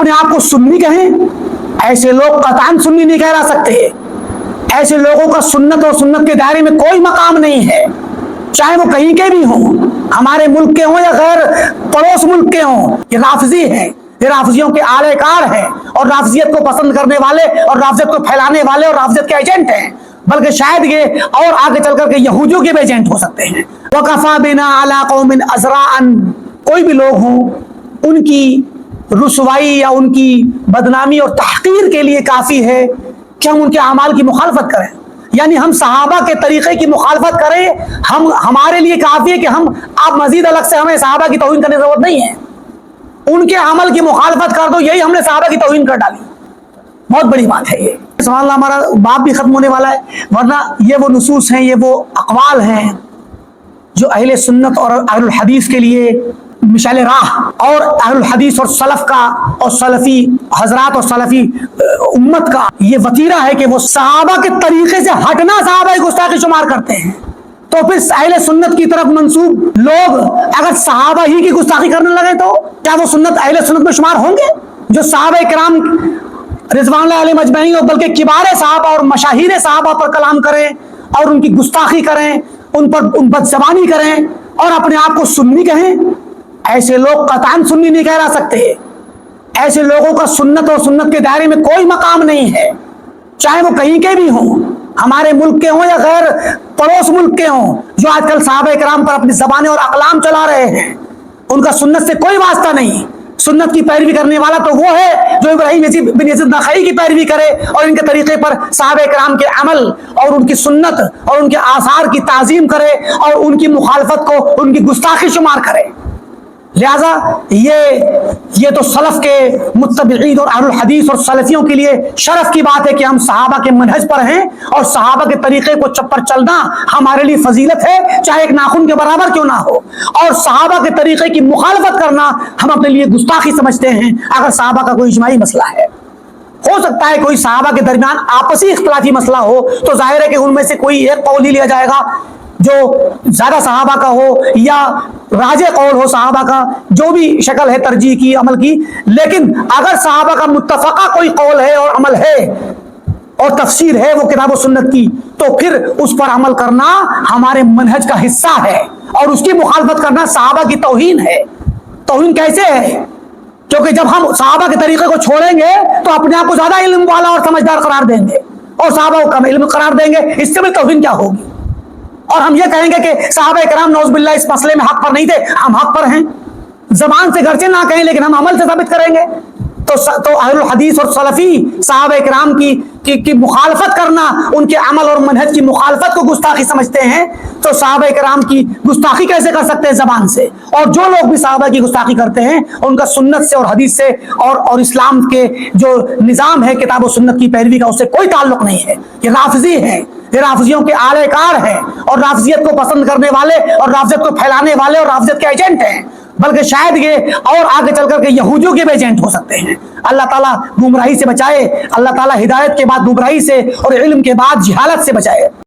اپنے آپ کو سنی کہیں، ایسے لوگ قطعاً سنی نہیں کہلا سکتے۔ ایسے لوگوں کا سنت اور سنت کے دائرے میں کوئی مقام نہیں ہے، چاہے وہ کہیں کے بھی ہوں، ہمارے ملک کے ہوں یا غیر پڑوس ملک کے ہوں۔ یہ رافضی ہیں، یہ رافضیوں کے اعلی کار ہیں، اور رافضیت کو پسند کرنے والے اور رافضیت کو پھیلانے والے اور رافضیت کے ایجنٹ ہیں، بلکہ شاید یہ اور آگے چل کر کے یہودیوں کے بھی ایجنٹ ہو سکتے ہیں۔ وَكَفَى بِنَا عَلَىٰ قَوْمٍ أَزْرَاءً، کوئی بھی لوگ ہوں، ان کی رسوائی یا ان کی بدنامی اور تحقیر کے لیے کافی ہے کہ ہم ان کے اعمال کی مخالفت کریں، یعنی ہم صحابہ کے طریقے کی مخالفت کریں، ہمارے لیے کافی ہے کہ آپ مزید الگ سے ہمیں صحابہ کی توہین کرنے کی ضرورت نہیں ہے، ان کے عمل کی مخالفت کر دو، یہی ہم نے صحابہ کی توہین کر ڈالی۔ بہت بڑی بات ہے یہ۔ سبحان اللہ، ہمارا باب بھی ختم ہونے والا ہے، ورنہ یہ وہ نصوص ہیں، یہ وہ اقوال ہیں جو اہل سنت اور اہل الحدیث کے لیے مشعل راہ، اور اہل الحدیث اور سلف کا اور سلفی حضرات اور سلفی امت کا یہ وتیرہ ہے کہ وہ صحابہ کے طریقے سے ہٹنا صحابہ کی گستاخی شمار کرتے ہیں۔ تو پھر اہل سنت کی طرف منسوب لوگ اگر صحابہ ہی کی گستاخی کرنے لگے تو کیا وہ سنت اہل سنت میں شمار ہوں گے؟ جو صحابہ کرام رضوان اللہ علیہم اجمعین اور بلکہ کبار صحابہ اور مشاہیر صحابہ پر کلام کریں اور ان کی گستاخی کریں، ان پر بد زبانی کریں اور اپنے آپ کو سنی کہیں، ایسے لوگ قطعاً سنی نہیں کہلا سکتے۔ ایسے لوگوں کا سنت اور سنت کے دائرے میں کوئی مقام نہیں ہے، چاہے وہ کہیں کے بھی ہوں، ہمارے ملک کے ہوں یا غیر پڑوس ملک کے ہوں، جو آج کل صحابہ کرام پر اپنی زبانیں اور اقلام چلا رہے ہیں، ان کا سنت سے کوئی واسطہ نہیں۔ سنت کی پیروی کرنے والا تو وہ ہے جو ابراہیم بن یزید نخعی کی پیروی کرے اور ان کے طریقے پر صحابہ کرام کے عمل اور ان کی سنت اور ان کے آثار کی تعظیم کرے اور ان کی مخالفت کو ان کی گستاخی شمار کرے۔ لہذا یہ تو سلف کے متبعین اور اہل الحدیث اور سلفیوں کے لیے شرف کی بات ہے کہ ہم صحابہ کے منہج پر ہیں، اور صحابہ کے طریقے کو پر چلنا ہمارے لیے فضیلت ہے، چاہے ایک ناخن کے برابر کیوں نہ ہو، اور صحابہ کے طریقے کی مخالفت کرنا ہم اپنے لیے گستاخی سمجھتے ہیں اگر صحابہ کا کوئی اجماعی مسئلہ ہے۔ ہو سکتا ہے کوئی صحابہ کے درمیان آپسی اختلافی مسئلہ ہو تو ظاہر ہے کہ ان میں سے کوئی ایک قول ہی لیا جائے گا جو زیادہ صحابہ کا ہو یا راجح قول ہو صحابہ کا، جو بھی شکل ہے ترجیح کی عمل کی، لیکن اگر صحابہ کا متفقہ کوئی قول ہے اور عمل ہے اور تفسیر ہے وہ کتاب و سنت کی، تو پھر اس پر عمل کرنا ہمارے منہج کا حصہ ہے، اور اس کی مخالفت کرنا صحابہ کی توہین ہے۔ توہین کیسے ہے؟ کیونکہ جب ہم صحابہ کے طریقے کو چھوڑیں گے تو اپنے آپ کو زیادہ علم والا اور سمجھدار قرار دیں گے، اور صحابہ کو کم علم قرار دیں گے، اس سے بھی توہین کیا ہوگی؟ اور ہم یہ کہیں گے کہ صحابہ کرام نعوذ باللہ اس مسئلے میں حق پر نہیں تھے، ہم حق پر ہیں، زبان سے گرچہ نہ کہیں لیکن ہم عمل سے ثابت کریں گے۔ تو اہل الحدیث اور سلفی صحابہ کرام کی مخالفت کرنا، ان کے عمل اور منہج کی مخالفت کو گستاخی سمجھتے ہیں، تو صحابہ کرام کی گستاخی کیسے کر سکتے ہیں زبان سے؟ اور جو لوگ بھی صحابہ کی گستاخی کرتے ہیں ان کا سنت سے اور حدیث سے اور اسلام کے جو نظام ہے کتاب و سنت کی پیروی کا، اس سے کوئی تعلق نہیں ہے۔ یہ رافضی ہیں، یہ رافضیوں کے اعلی کار ہیں، اور رافضیت کو پسند کرنے والے اور رافضیت کو پھیلانے والے اور رافضیت کے ایجنٹ ہیں، بلکہ شاید یہ اور آگے چل کر کے یہودیوں کے بھی ایجنٹ ہو سکتے ہیں۔ اللہ تعالیٰ گمراہی سے بچائے، اللہ تعالیٰ ہدایت کے بعد گمراہی سے اور علم کے بعد جہالت سے بچائے۔